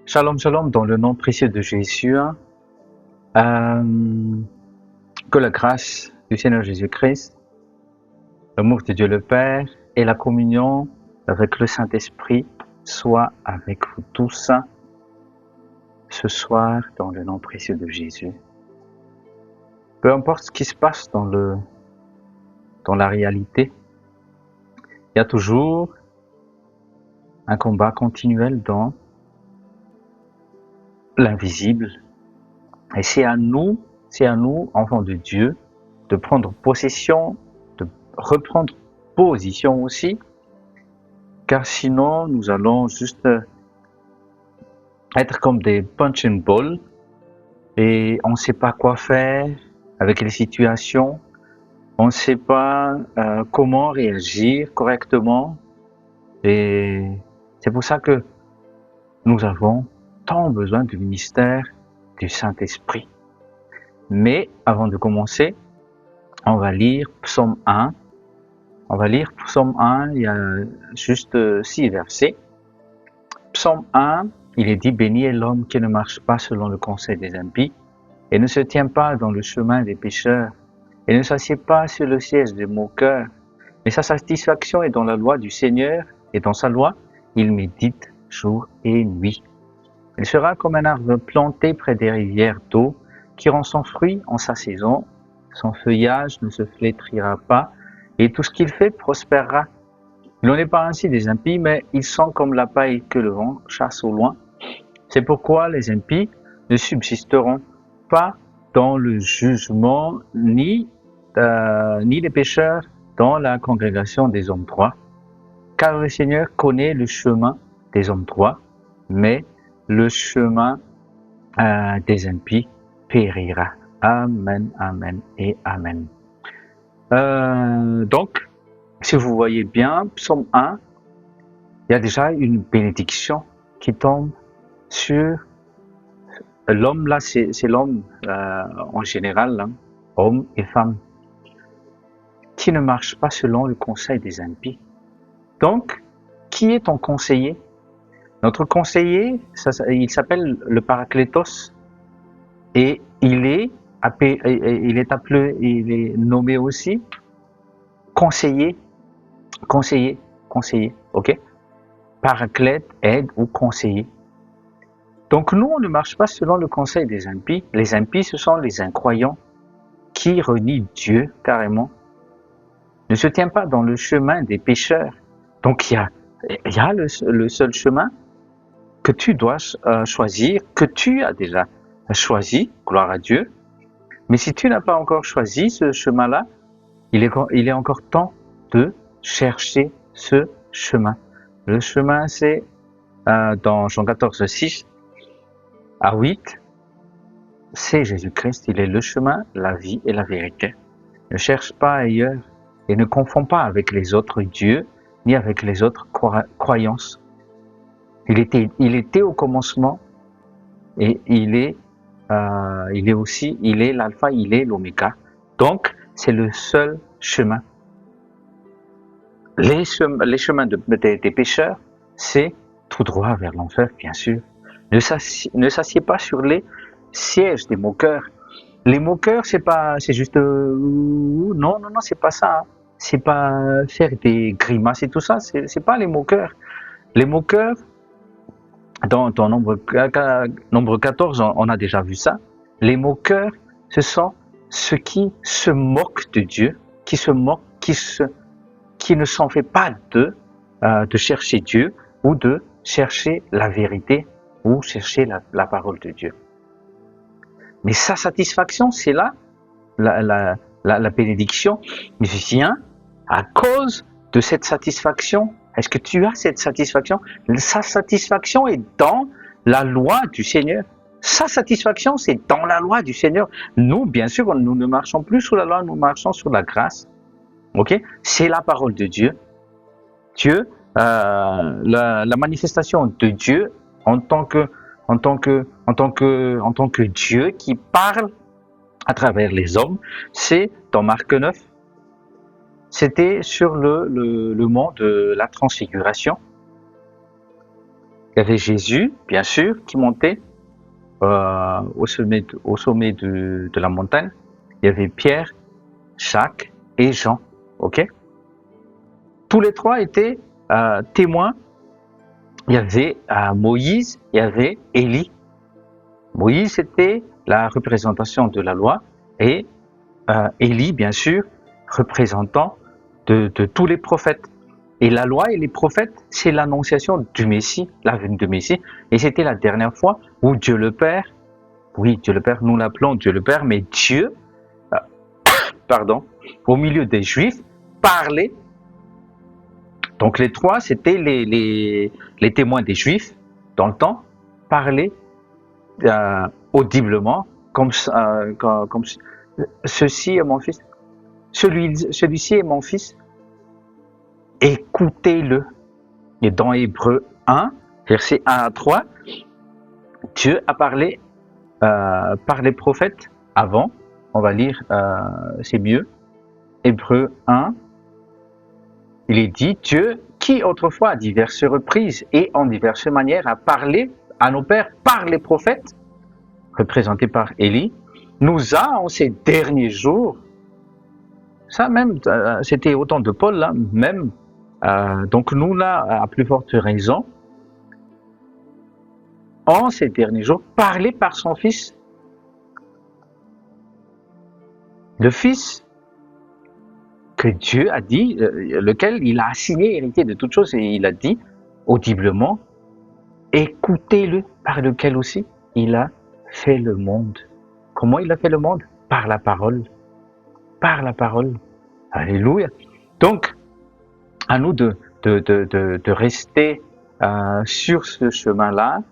Shalom, shalom, dans le nom précieux de Jésus. Que la grâce du Seigneur Jésus-Christ, l'amour de Dieu le Père et la communion avec le Saint-Esprit soient avec vous tous ce soir dans le nom précieux de Jésus. Peu importe ce qui se passe dans la réalité, il y a toujours un combat continuel dans l'invisible. Et c'est à nous, enfants de Dieu, de prendre possession, de reprendre position aussi, car sinon nous allons juste être comme des punching balls et on ne sait pas quoi faire avec les situations, on ne sait pas comment réagir correctement, et c'est pour ça que nous avons tant besoin du ministère du Saint-Esprit. Mais avant de commencer, on va lire Psaume 1. Il y a juste 6 versets. Psaume 1, il est dit « Béni est l'homme qui ne marche pas selon le conseil des impies, et ne se tient pas dans le chemin des pécheurs, et ne s'assied pas sur le siège des moqueurs, mais sa satisfaction est dans la loi du Seigneur, et dans sa loi, il médite jour et nuit. Il sera comme un arbre planté près des rivières d'eau, qui rend son fruit en sa saison, son feuillage ne se flétrira pas, et tout ce qu'il fait prospérera. Il n'en est pas ainsi des impies, mais ils sont comme la paille que le vent chasse au loin. C'est pourquoi les impies ne subsisteront pas dans le jugement, ni les pécheurs dans la congrégation des hommes droits. Car le Seigneur connaît le chemin des hommes droits, mais le chemin des impies périra. Amen, amen et amen. Donc, si vous voyez bien, Psaume 1, il y a déjà une bénédiction qui tombe sur l'homme. Là, c'est l'homme en général, hein, homme et femme, qui ne marche pas selon le conseil des impies. Donc, qui est ton conseiller? Notre conseiller, il s'appelle le Parakletos, et il est nommé aussi conseiller, ok? Paraclète, aide ou conseiller. Donc nous, on ne marche pas selon le conseil des impies. Les impies, ce sont les incroyants qui renient Dieu carrément. Ne se tient pas dans le chemin des pécheurs. Donc il y a le seul chemin que tu dois choisir, que tu as déjà choisi, gloire à Dieu. Mais si tu n'as pas encore choisi ce chemin-là, il est encore temps de chercher ce chemin. Le chemin, c'est dans Jean 14, 6 à 8, c'est Jésus-Christ, il est le chemin, la vie et la vérité. Ne cherche pas ailleurs et ne confonds pas avec les autres dieux, ni avec les autres croyances. Il était au commencement et il est l'alpha, il est l'oméga. Donc, c'est le seul chemin. Les chemins des pécheurs, c'est tout droit vers l'enfer, bien sûr. Ne s'assied pas sur les sièges des moqueurs. Les moqueurs, c'est juste non, c'est pas ça. Hein. C'est pas faire des grimaces et tout ça. C'est pas les moqueurs. Les moqueurs, dans nombre 14, on a déjà vu ça. Les moqueurs, ce sont ceux qui se moquent de Dieu, qui ne s'en fait pas de chercher Dieu ou de chercher la vérité ou chercher la parole de Dieu. Mais sa satisfaction, c'est là la bénédiction vient à cause de cette satisfaction. Est-ce que tu as cette satisfaction? Sa satisfaction est dans la loi du Seigneur. Sa satisfaction, c'est dans la loi du Seigneur. Nous, bien sûr, nous ne marchons plus sur la loi, nous marchons sur la grâce. Ok? C'est la parole de Dieu. Dieu, la manifestation de Dieu en tant que Dieu qui parle à travers les hommes, c'est dans Marc 9. C'était sur le mont de la transfiguration. Il y avait Jésus, bien sûr, qui montait au sommet de la montagne. Il y avait Pierre, Jacques et Jean. Ok. Tous les trois étaient témoins. Il y avait Moïse, il y avait Élie. Moïse, c'était la représentation de la loi et Élie, bien sûr, représentant de tous les prophètes. Et la loi et les prophètes, c'est l'annonciation du Messie, la venue du Messie. Et c'était la dernière fois où Dieu le Père, oui, Dieu le Père, nous l'appelons Dieu le Père, mais Dieu, euh, pardon, au milieu des Juifs, parlait. Donc les trois, c'était les témoins des Juifs dans le temps, parlaient audiblement, comme ceci est mon fils, celui-ci est mon fils, écoutez-le. Et dans Hébreux 1, versets 1 à 3, Dieu a parlé par les prophètes avant. On va lire, c'est mieux. Hébreux 1, il est dit, Dieu, qui autrefois à diverses reprises et en diverses manières a parlé à nos pères par les prophètes, représentés par Élie, nous a en ces derniers jours, ça même, c'était au temps de Paul, là, même, donc nous là, à plus forte raison, en ces derniers jours, parlé par son Fils. Le Fils que Dieu a dit, lequel il a assigné héritier de toutes choses, et il a dit audiblement, écoutez-le, par lequel aussi il a fait le monde. Comment il a fait le monde? Par la parole. Par la parole. Alléluia. Donc, à nous de rester sur ce chemin-là.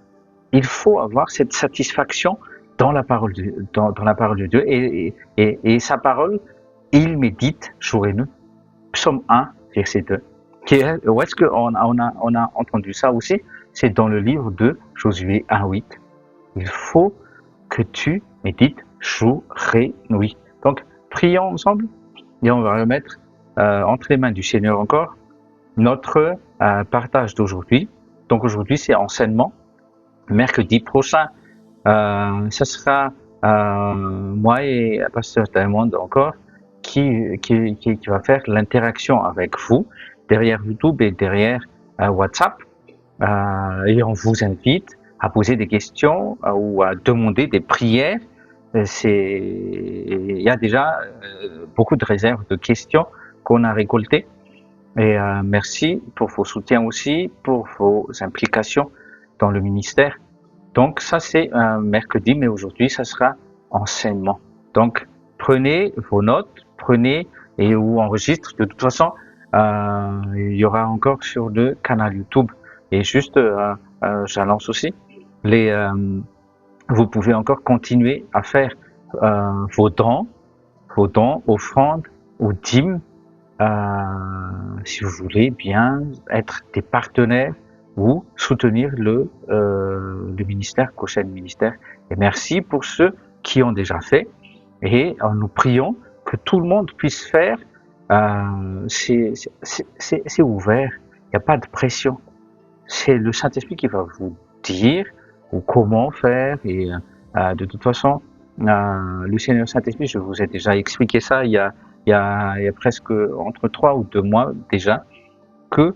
Il faut avoir cette satisfaction dans la parole dans la parole de Dieu et sa parole, il médite jour et nuit. Psaume 1, verset 2. Où est-ce qu'on a entendu ça aussi? C'est dans le livre de Josué 1:8. Il faut que tu médites jour et nuit. Donc, prions ensemble et on va remettre entre les mains du Seigneur encore notre partage d'aujourd'hui. Donc aujourd'hui, c'est enseignement. Mercredi prochain, ce sera moi et Pasteur Diamond encore qui va faire l'interaction avec vous derrière YouTube et derrière WhatsApp. Et on vous invite à poser des questions ou à demander des prières. Il y a déjà beaucoup de réserves de questions qu'on a récoltées. Et merci pour vos soutiens aussi, pour vos implications dans le ministère. Donc ça c'est mercredi, mais aujourd'hui ça sera enseignement. Donc prenez vos notes, prenez et ou enregistre. De toute façon, il y aura encore sur le canal YouTube. Et juste, j'annonce aussi, vous pouvez encore continuer à faire vos dons, offrandes ou dîmes, si vous voulez bien être des partenaires ou soutenir le ministère, Goshen Ministère. Et merci pour ceux qui ont déjà fait. Et nous prions que tout le monde puisse faire. C'est ouvert. Il n'y a pas de pression. C'est le Saint-Esprit qui va vous dire ou comment faire. Et de toute façon, le Seigneur Saint-Esprit, je vous ai déjà expliqué ça il y a presque entre 3 ou 2 mois déjà, que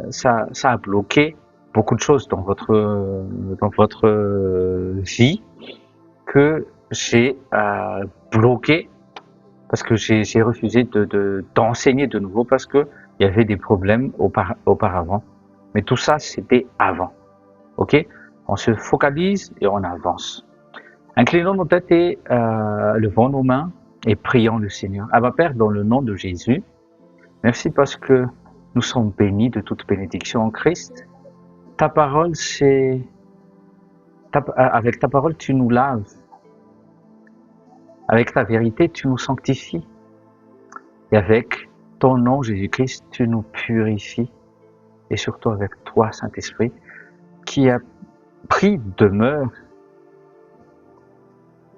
ça a bloqué beaucoup de choses dans votre vie, que j'ai bloqué parce que j'ai refusé d'enseigner de nouveau parce que il y avait des problèmes auparavant. Mais tout ça, c'était avant. Ok? On se focalise et on avance. Inclinons nos têtes et levons nos mains et prions le Seigneur. Abba Père, dans le nom de Jésus, merci parce que nous sommes bénis de toute bénédiction en Christ. Ta parole, avec ta parole, tu nous laves. Avec ta vérité, tu nous sanctifies. Et avec ton nom, Jésus-Christ, tu nous purifies. Et surtout avec toi, Saint-Esprit, qui a pris demeure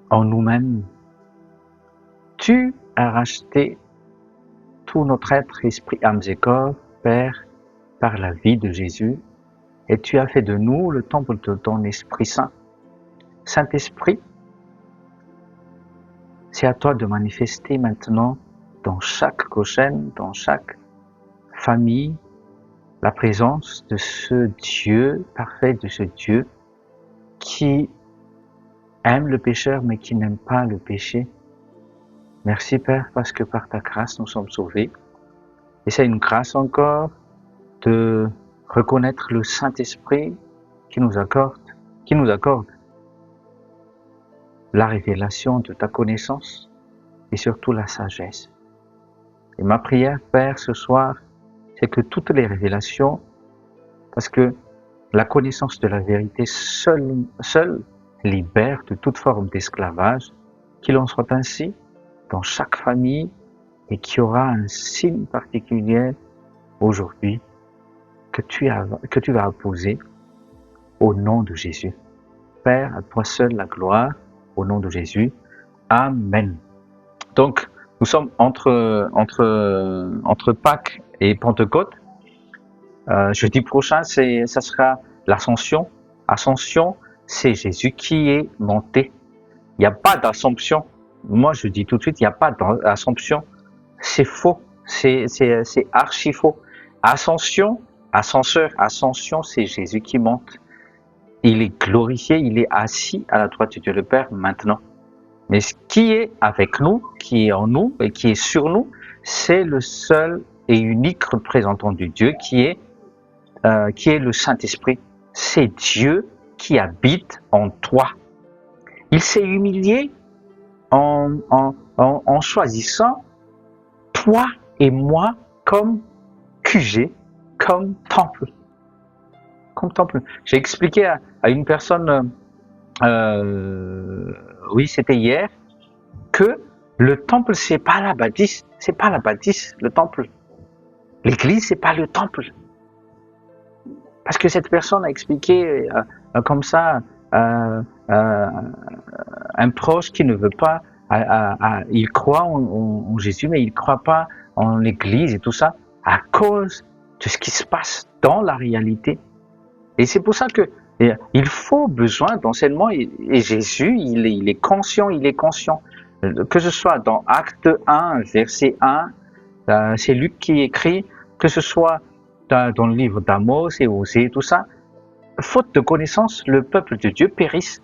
en nous-mêmes. Tu as racheté tout notre être, esprit, âme et corps, Père, par la vie de Jésus. et tu as fait de nous le temple de ton Esprit Saint. Saint-Esprit, c'est à toi de manifester maintenant dans chaque cochène, dans chaque famille, la présence de ce Dieu parfait, de ce Dieu qui aime le pécheur mais qui n'aime pas le péché. Merci Père parce que par ta grâce nous sommes sauvés. Et c'est une grâce encore de reconnaître le Saint-Esprit qui nous accorde la révélation de ta connaissance et surtout la sagesse. Et ma prière, Père, ce soir, c'est que toutes les révélations, parce que la connaissance de la vérité seule libère de toute forme d'esclavage, qu'il en soit ainsi dans chaque famille et qu'il y aura un signe particulier aujourd'hui que tu vas apposer au nom de Jésus. Père, à toi seul la gloire, au nom de Jésus. Amen. Donc, nous sommes entre Pâques et Pentecôte. Jeudi prochain, ça sera l'Ascension. Ascension, c'est Jésus qui est monté. Il n'y a pas d'Assomption. Moi, je dis tout de suite, il n'y a pas d'Assomption. C'est faux. C'est archi faux. Ascension, ascension, c'est Jésus qui monte. Il est glorifié, il est assis à la droite de Dieu le Père maintenant. Mais ce qui est avec nous, qui est en nous et qui est sur nous, c'est le seul et unique représentant du Dieu qui est le Saint-Esprit. C'est Dieu qui habite en toi. Il s'est humilié en choisissant toi et moi comme QG, comme temple. Comme temple. J'ai expliqué à une personne, oui, c'était hier, que le temple, c'est pas la bâtisse, le temple. L'église, c'est pas le temple. Parce que cette personne a expliqué comme ça, un proche qui ne veut pas, il croit en Jésus, mais il ne croit pas en l'église et tout ça, à cause de ce qui se passe dans la réalité. Et c'est pour ça que il faut besoin d'enseignement, et Jésus, il est conscient, que ce soit dans Acte 1, verset 1, c'est Luc qui écrit, que ce soit dans le livre d'Amos et Osée, tout ça, faute de connaissance, le peuple de Dieu périsse.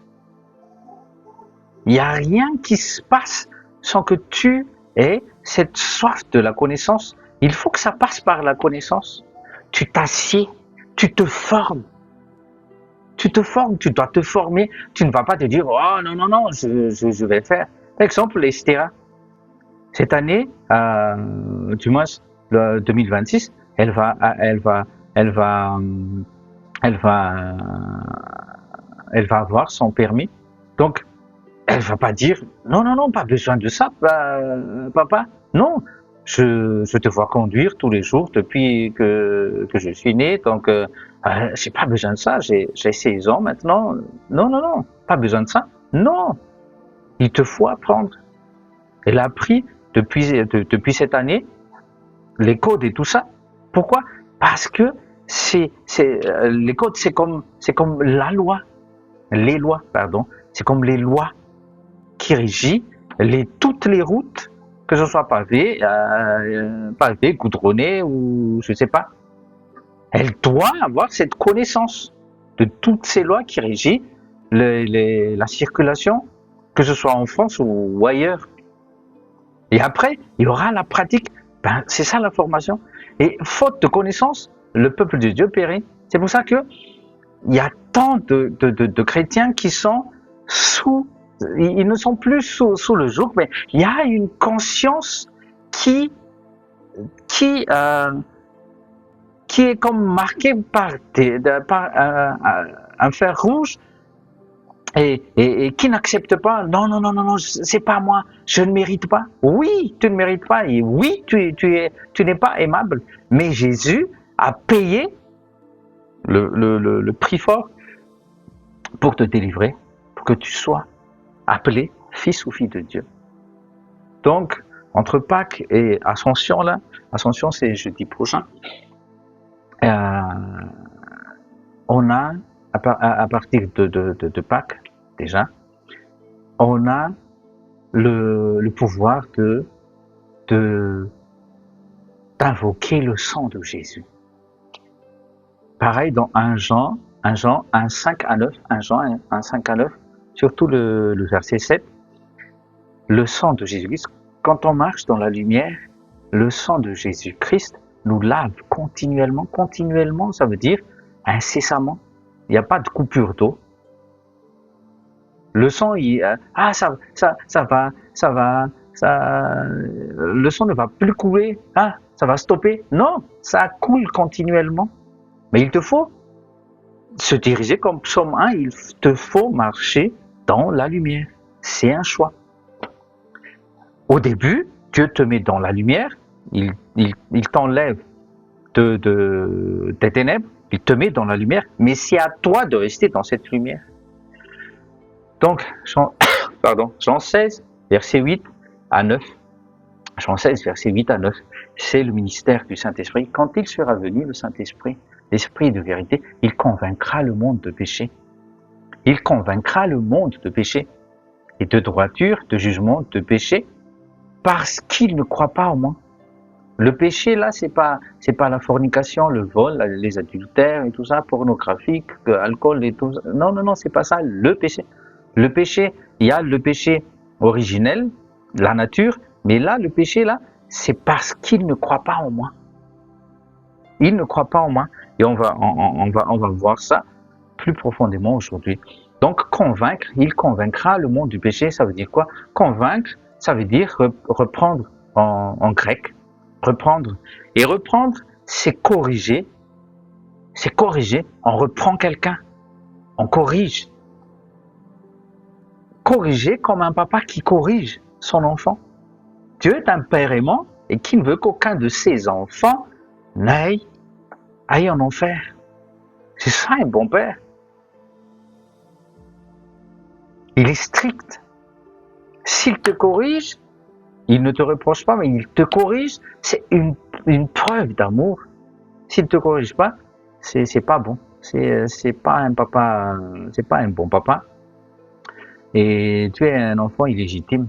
Il n'y a rien qui se passe sans que tu aies cette soif de la connaissance. Il faut que ça passe par la connaissance. Tu t'assieds, tu te formes. Tu dois te former. Tu ne vas pas te dire, oh non, je vais faire. Par exemple, Esthéra. Cette année, du moins le 2026, elle va avoir son permis. Donc, elle va pas dire non, pas besoin de ça, papa. Non, je te vois conduire tous les jours depuis que je suis né, donc j'ai pas besoin de ça. J'ai 16 ans maintenant. Non, pas besoin de ça. Non, il te faut apprendre. Elle a appris depuis cette année les codes et tout ça. Pourquoi? Parce que les codes, c'est comme la loi, les lois, pardon. C'est comme les lois qui régit toutes les routes, que ce soit pavées, goudronnées ou je sais pas. Elle doit avoir cette connaissance de toutes ces lois qui régissent la circulation, que ce soit en France ou ailleurs. Et après, il y aura la pratique. C'est ça la formation. Et faute de connaissance, le peuple de Dieu périt. C'est pour ça que il y a tant de chrétiens qui sont ils ne sont plus sous le joug, mais il y a une conscience qui est comme marquée par un fer rouge et qui n'accepte pas. Non, c'est pas moi, je ne mérite pas. Oui, tu ne mérites pas, et oui, tu n'es pas aimable. Mais Jésus a payé le prix fort pour te délivrer, pour que tu sois appelé fils ou fille de Dieu. Donc, entre Pâques et Ascension, c'est jeudi prochain. on a, à partir de Pâques, déjà, on a le pouvoir d'invoquer le sang de Jésus. Pareil dans 1 Jean 5 à 9, 1 Jean 1, 5 à 9, surtout le verset 7, le sang de Jésus-Christ, quand on marche dans la lumière, le sang de Jésus-Christ nous lave continuellement. Continuellement, ça veut dire incessamment. Il n'y a pas de coupure d'eau. Le sang, le sang ne va plus couler, ça va stopper. Non, ça coule continuellement. Mais il te faut se diriger comme Psaume 1, il te faut marcher dans la lumière. C'est un choix. Au début, Dieu te met dans la lumière, il t'enlève des ténèbres, il te met dans la lumière, mais c'est à toi de rester dans cette lumière. Donc, Jean 16, verset 8 à 9. Jean 16, verset 8 à 9, c'est le ministère du Saint-Esprit. Quand il sera venu, le Saint-Esprit, l'Esprit de vérité, il convaincra le monde de péché. Il convaincra le monde de péché et de droiture, de jugement, de péché, parce qu'il ne croit pas en moi. Le péché, là, c'est pas la fornication, le vol, les adultères et tout ça, pornographique, alcool et tout ça. Non, c'est pas ça, le péché. Le péché, il y a le péché originel, la nature, mais là, le péché, là, c'est parce qu'il ne croit pas en moi. Il ne croit pas en moi. Et on va voir ça plus profondément aujourd'hui. Donc, convaincre, il convaincra le monde du péché, ça veut dire quoi? Convaincre, ça veut dire reprendre en grec. Reprendre. Et reprendre, c'est corriger. C'est corriger. On reprend quelqu'un. On corrige. Corriger comme un papa qui corrige son enfant. Dieu est un père aimant et qui ne veut qu'aucun de ses enfants n'aille en enfer. C'est ça un bon père. Il est strict. S'il te corrige, il ne te reproche pas, mais il te corrige, c'est une preuve d'amour. S'il ne te corrige pas, c'est pas bon. C'est pas un papa, c'est pas un bon papa. Et tu es un enfant illégitime.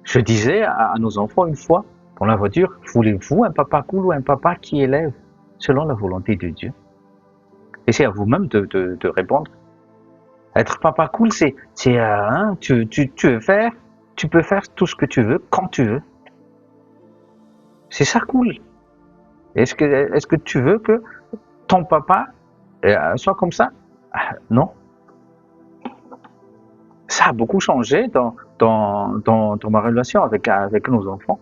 Je disais à nos enfants une fois, dans la voiture, voulez-vous un papa cool ou un papa qui élève selon la volonté de Dieu? Et c'est à vous-même de répondre. Être papa cool, tu peux faire tout ce que tu veux, quand tu veux. C'est ça cool. Est-ce que tu veux que ton papa soit comme ça? Non. Ça a beaucoup changé dans ma relation avec nos enfants,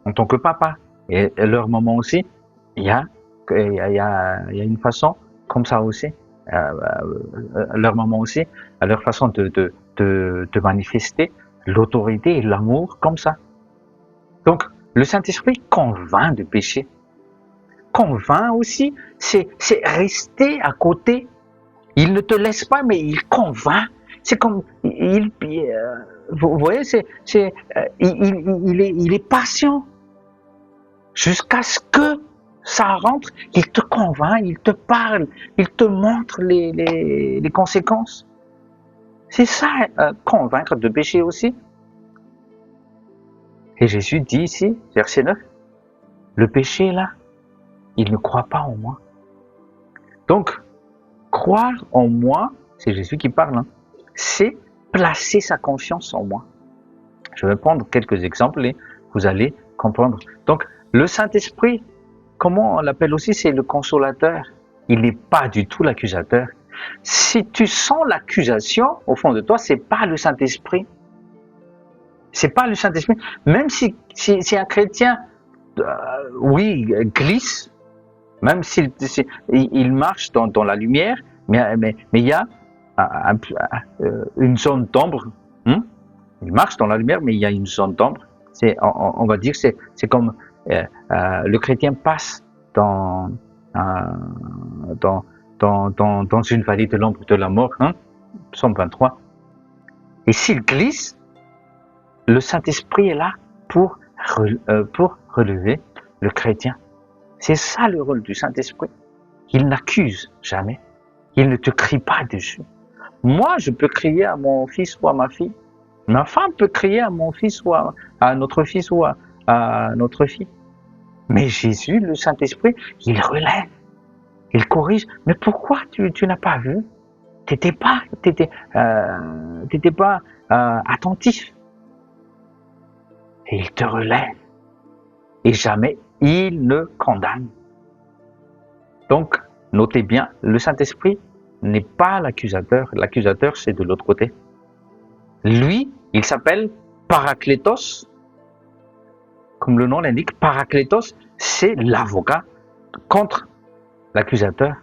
en tant que papa. Et leur maman aussi, il y a une façon comme ça aussi. Leur maman aussi, à leur façon de manifester l'autorité et l'amour comme ça. Donc, le Saint-Esprit convainc de péché. Convainc aussi, c'est rester à côté. Il ne te laisse pas, mais il convainc. C'est comme, vous voyez, il est patient. Jusqu'à ce que ça rentre, il te convainc, il te parle, il te montre les conséquences. C'est ça, convaincre de péché aussi. Et Jésus dit ici, verset 9, le péché là, il ne croit pas en moi. Donc, croire en moi, c'est Jésus qui parle, c'est placer sa confiance en moi. Je vais prendre quelques exemples et vous allez comprendre. Donc, le Saint-Esprit, comment on l'appelle aussi, c'est le consolateur. Il n'est pas du tout l'accusateur. Si tu sens l'accusation au fond de toi, c'est pas le Saint-Esprit. C'est pas le Saint-Esprit. Même si un chrétien, glisse, même s'il marche dans la lumière, mais il y a une zone d'ombre. Il marche dans la lumière, mais il y a une zone d'ombre. On va dire que c'est comme le chrétien passe dans une vallée de l'ombre de la mort, Psaume 23. Et s'il glisse, le Saint-Esprit est là pour relever le chrétien. C'est ça le rôle du Saint-Esprit. Il n'accuse jamais. Il ne te crie pas dessus. Moi, je peux crier à mon fils ou à ma fille. Ma femme peut crier à mon fils ou à notre fils ou à notre fille. Mais Jésus, le Saint-Esprit, il relève, il corrige. Mais pourquoi tu n'as pas vu? T'étais pas attentif. Et il te relève. Et jamais il ne condamne. Donc, notez bien, le Saint-Esprit n'est pas l'accusateur. L'accusateur, c'est de l'autre côté. Lui, il s'appelle Parakletos. Comme le nom l'indique, Parakletos, c'est l'avocat contre l'accusateur.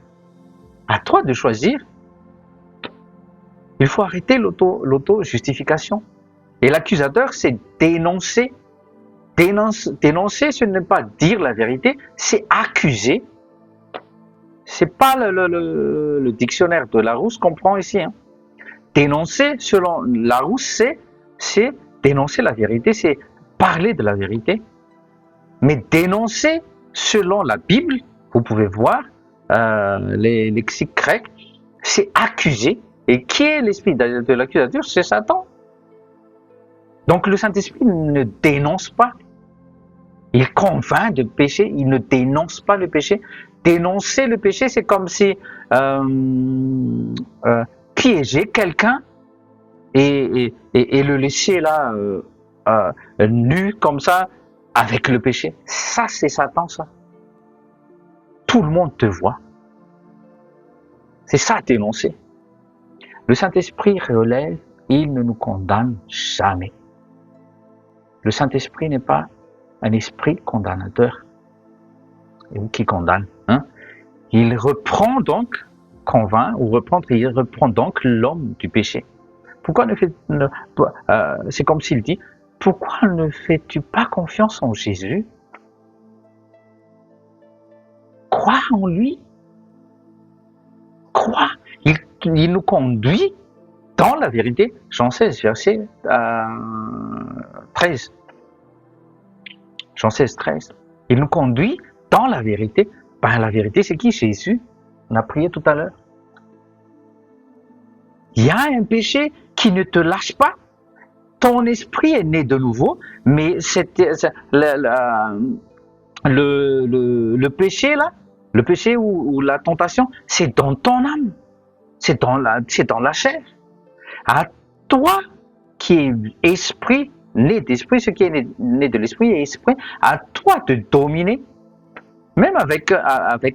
À toi de choisir. Il faut arrêter l'auto-justification. Et l'accusateur, c'est dénoncer. Dénoncer, ce n'est pas dire la vérité, c'est accuser. C'est pas le dictionnaire de Larousse qu'on prend ici. Hein. Dénoncer, selon Larousse, c'est dénoncer la vérité, c'est parler de la vérité. Mais dénoncer, selon la Bible, vous pouvez voir les lexiques grecs, c'est accuser. Et qui est l'esprit de l'accusateur? C'est Satan. Donc le Saint-Esprit ne dénonce pas. Il convainc de péché, il ne dénonce pas le péché. Dénoncer le péché, c'est comme si piéger quelqu'un et le laisser là nu comme ça avec le péché. Ça, c'est Satan, ça. Tout le monde te voit. C'est ça, dénoncer. Le Saint-Esprit relève, il ne nous condamne jamais. Le Saint-Esprit n'est pas un esprit condamnateur ou qui condamne. Hein? Il reprend donc, il reprend donc l'homme du péché. Pourquoi c'est comme s'il dit, pourquoi ne fais-tu pas confiance en Jésus? Crois en lui. Crois. Il nous conduit dans la vérité. Jean 16, verset 13. Jean 16, 13. Il nous conduit dans la vérité. Ben, la vérité, c'est qui? Jésus. On a prié tout à l'heure. Il y a un péché qui ne te lâche pas. Ton esprit est né de nouveau, mais le péché là, le péché ou la tentation, c'est dans ton âme. C'est dans la chair. À toi qui est esprit, né d'esprit, ce qui est né de l'esprit est esprit, à toi de dominer. Même avec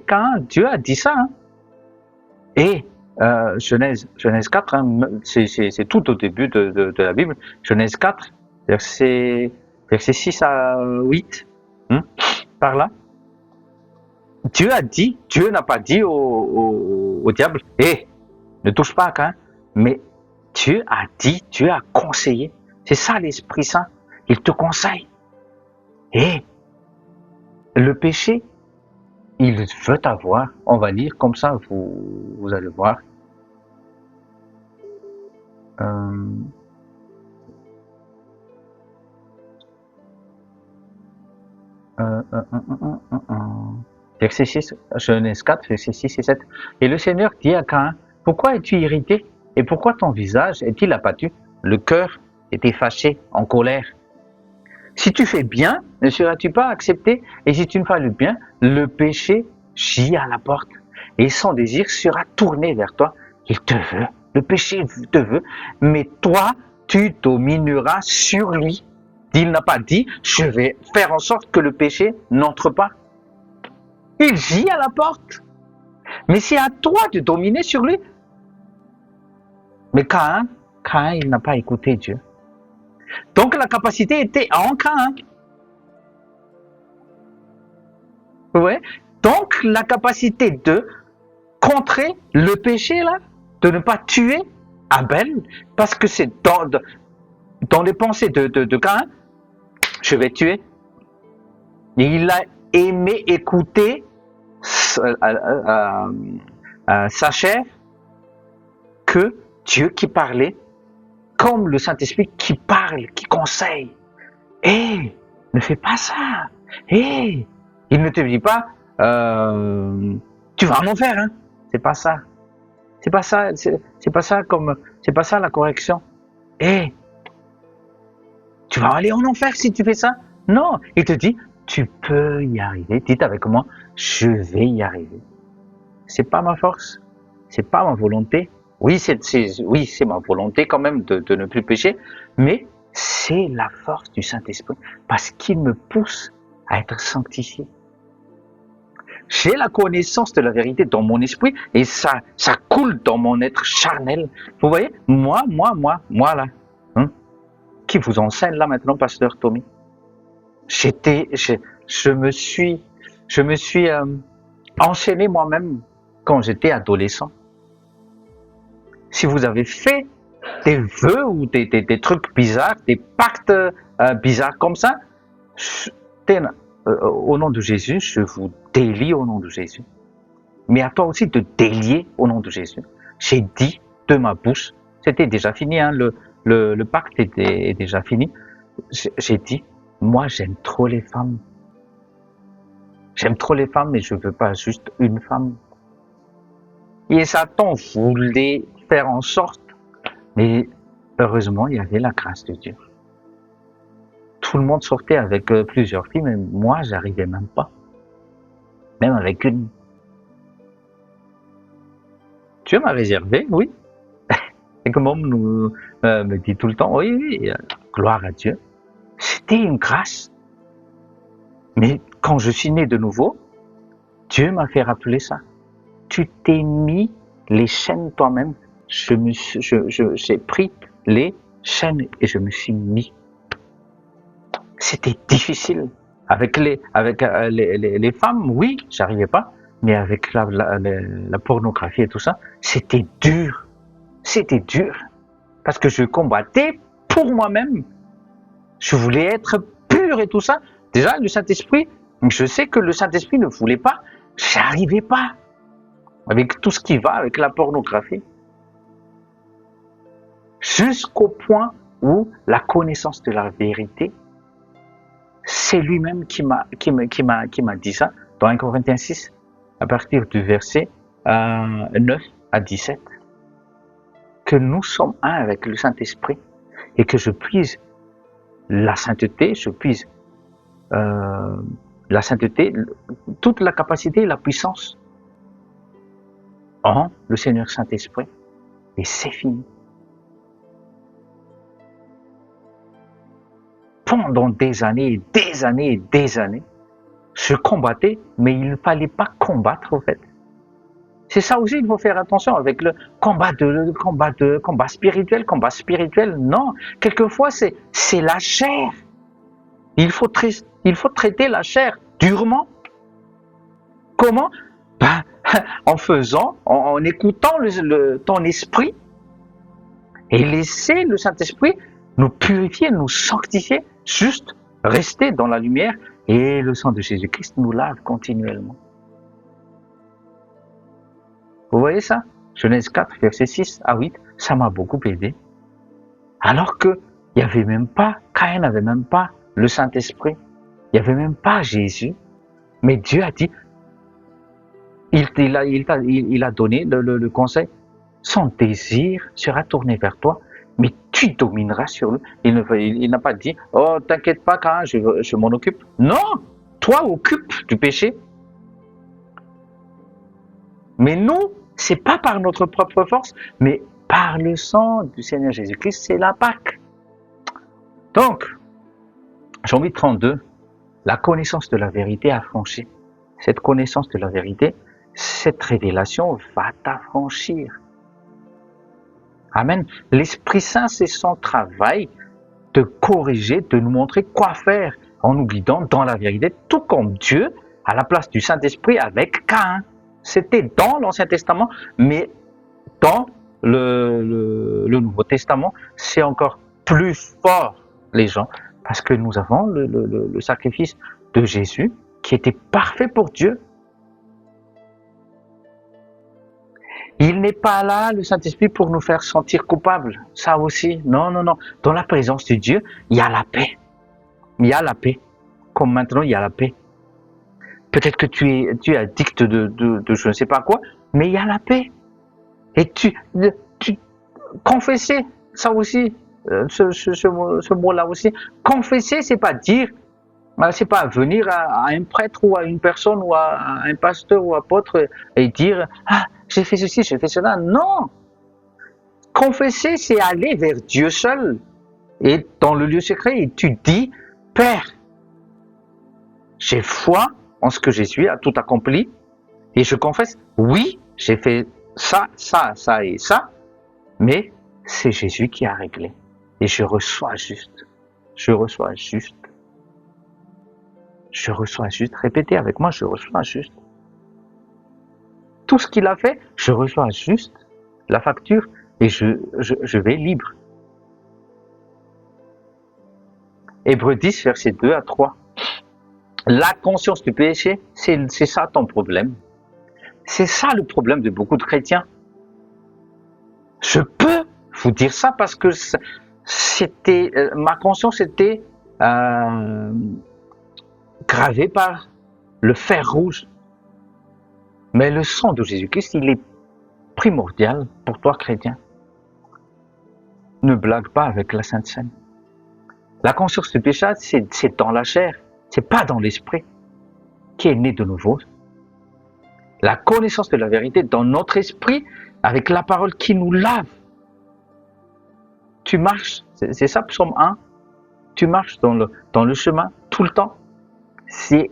Caïn, Dieu a dit ça. Hein. Et Genèse 4, hein, c'est tout au début de la Bible. Genèse 4, verset 6 à 8, hein, par là. Dieu n'a pas dit au diable, ne touche pas à Caïn, mais Dieu a dit, Dieu a conseillé. C'est ça l'Esprit Saint. Il te conseille. Et le péché, il veut t'avoir. On va lire comme ça, vous allez voir. Verset 6, Genèse 4, verset 6 et 7. Et le Seigneur dit à Caïn, pourquoi es-tu irrité? Et pourquoi ton visage est-il abattu? Le cœur était fâché, en colère. Si tu fais bien, ne seras-tu pas accepté? Et si tu ne fais le bien, le péché gît à la porte. Et son désir sera tourné vers toi. Il te veut, le péché te veut, mais toi, tu domineras sur lui. Il n'a pas dit, je vais faire en sorte que le péché n'entre pas. Il gît à la porte. Mais c'est à toi de dominer sur lui. Mais Caïn, il n'a pas écouté Dieu. Donc la capacité était en Caïn. Oui. Donc la capacité de contrer le péché là, de ne pas tuer Abel, parce que c'est dans les pensées de Caïn, je vais tuer. Et il a aimé écouter sa chair que Dieu qui parlait, comme le Saint-Esprit qui parle, qui conseille. Ne fais pas ça. Il ne te dit pas, tu vas en enfer, hein. C'est pas ça. C'est pas ça, c'est pas ça c'est pas ça la correction. Eh, tu vas aller en enfer si tu fais ça. Non, il te dit, tu peux y arriver. Dites avec moi, je vais y arriver. C'est pas ma force, c'est pas ma volonté. Oui, c'est ma volonté quand même de ne plus pécher, mais c'est la force du Saint-Esprit parce qu'il me pousse à être sanctifié. J'ai la connaissance de la vérité dans mon esprit et ça coule dans mon être charnel. Vous voyez, moi là, hein, qui vous enseigne là maintenant, pasteur Tommy. Je me suis enchaîné moi-même quand j'étais adolescent. Si vous avez fait des vœux ou des trucs bizarres, des pactes bizarres comme ça, au nom de Jésus, je vous délie au nom de Jésus. Mais à toi aussi de délier au nom de Jésus. J'ai dit de ma bouche, c'était déjà fini, hein, le pacte est déjà fini. J'ai dit, moi j'aime trop les femmes. J'aime trop les femmes, mais je veux pas juste une femme. Et Satan voulait faire en sorte, mais heureusement, il y avait la grâce de Dieu. Tout le monde sortait avec plusieurs filles, mais moi, j'arrivais même pas. Même avec une. Dieu m'a réservé, oui. Et comme on me dit tout le temps, oui, gloire à Dieu. C'était une grâce. Mais quand je suis né de nouveau, Dieu m'a fait rappeler ça. Tu t'es mis les chaînes toi-même. J'ai pris les chaînes et je me suis mis. C'était difficile. Avec les femmes, oui, j'arrivais pas. Mais avec la pornographie et tout ça, c'était dur. C'était dur. Parce que je combattais pour moi-même. Je voulais être pur et tout ça. Déjà, le Saint-Esprit, je sais que le Saint-Esprit ne voulait pas. J'arrivais pas. Avec tout ce qui va, avec la pornographie. Jusqu'au point où la connaissance de la vérité, c'est lui-même qui m'a dit ça dans 1 Corinthiens 6, à partir du verset 9 à 17, que nous sommes un avec le Saint-Esprit et que je puise la sainteté, la sainteté, toute la capacité et la puissance en le Seigneur Saint-Esprit. Et c'est fini. Pendant des années et des années et des années, je combattais, mais il ne fallait pas combattre en fait. C'est ça aussi, il faut faire attention avec le combat spirituel. Non, quelquefois c'est la chair. Il faut traiter la chair durement. Comment? En écoutant ton esprit et laisser le Saint-Esprit nous purifier, nous sanctifier, juste rester dans la lumière et le sang de Jésus-Christ nous lave continuellement. Vous voyez ça? Genèse 4, verset 6 à 8, ça m'a beaucoup aidé. Alors que il y avait même pas, Caïn n'avait même pas le Saint-Esprit, il n'y avait même pas Jésus, mais Dieu a dit, il a donné le conseil, son désir sera tourné vers toi, mais tu domineras sur lui. Il n'a pas dit, oh t'inquiète pas Caïn, je m'en occupe. Non, toi occupe du péché. Mais nous, c'est pas par notre propre force, mais par le sang du Seigneur Jésus-Christ, c'est la Pâque. Donc, Jean 32, la connaissance de la vérité affranchit. Cette connaissance de la vérité, cette révélation va t'affranchir. Amen. L'Esprit Saint, c'est son travail de corriger, de nous montrer quoi faire en nous guidant dans la vérité, tout comme Dieu, à la place du Saint-Esprit avec Caïn. C'était dans l'Ancien Testament, mais dans le Nouveau Testament, c'est encore plus fort, les gens, parce que nous avons le sacrifice de Jésus qui était parfait pour Dieu. Il n'est pas là, le Saint-Esprit, pour nous faire sentir coupables. Ça aussi, non. Dans la présence de Dieu, il y a la paix. Il y a la paix. Comme maintenant, il y a la paix. Peut-être que tu es addict de je ne sais pas quoi, mais il y a la paix. Et tu confesser, ça aussi, ce mot-là aussi, confesser, c'est pas dire, c'est pas venir à un prêtre ou à une personne ou à un pasteur ou apôtre et dire ah j'ai fait ceci, j'ai fait cela. Non, confesser, c'est aller vers Dieu seul et dans le lieu secret et tu dis Père, j'ai foi en ce que Jésus a tout accompli et je confesse, oui, j'ai fait ça, ça, ça et ça, mais c'est Jésus qui a réglé et je reçois juste, je reçois juste. Je reçois juste. Répétez avec moi, je reçois juste. Tout ce qu'il a fait, je reçois juste la facture et je vais libre. Hébreux 10, versets 2 à 3. La conscience du péché, c'est ça ton problème. C'est ça le problème de beaucoup de chrétiens. Je peux vous dire ça parce que c'était ma conscience était gravée par le fer rouge. Mais le sang de Jésus-Christ, il est primordial pour toi, chrétien. Ne blague pas avec la Sainte Seine. La conscience du péché, c'est dans la chair, c'est pas dans l'esprit qui est né de nouveau. La connaissance de la vérité dans notre esprit, avec la parole qui nous lave. Tu marches, c'est ça, psaume 1. Tu marches dans le chemin tout le temps. C'est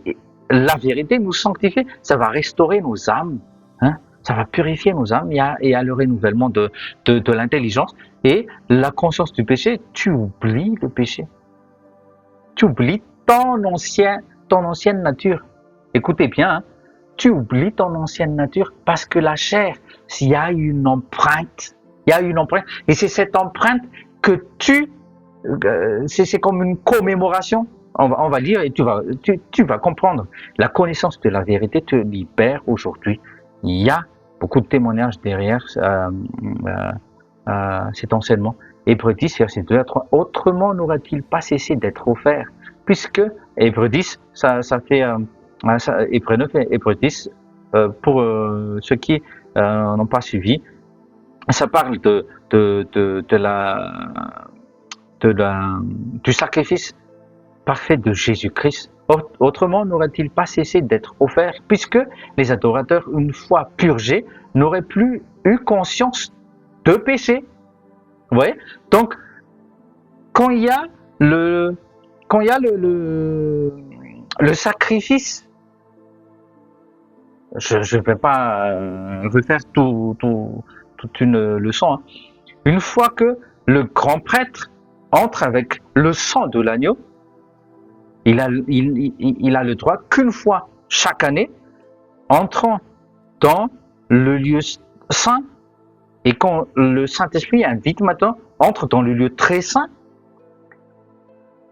la vérité nous sanctifie, ça va restaurer nos âmes, hein, ça va purifier nos âmes. Il y a le renouvellement de l'intelligence et la conscience du péché. Tu oublies le péché, tu oublies ton ancienne nature. Écoutez bien, hein, tu oublies ton ancienne nature parce que la chair, s'il y a une empreinte, et c'est cette empreinte que c'est comme une commémoration. On va lire et tu vas comprendre. La connaissance de la vérité te libère aujourd'hui. Il y a beaucoup de témoignages derrière cet enseignement. Hébreux 10, versets 2 à 3. Autrement n'aura-t-il pas cessé d'être offert, puisque Hébreux 10, ça fait Hébreux 9 et Hébreux 10, pour ceux qui n'ont pas suivi, ça parle du sacrifice parfait de Jésus-Christ. Autrement n'aurait-il pas cessé d'être offert, puisque les adorateurs, une fois purgés, n'auraient plus eu conscience de péché. Vous voyez? Donc, quand il y a le sacrifice, je ne vais pas refaire toute une leçon, hein. Une fois que le grand prêtre entre avec le sang de l'agneau, il a le droit qu'une fois chaque année, entrant dans le lieu saint, et quand le Saint-Esprit invite maintenant, entre dans le lieu très saint,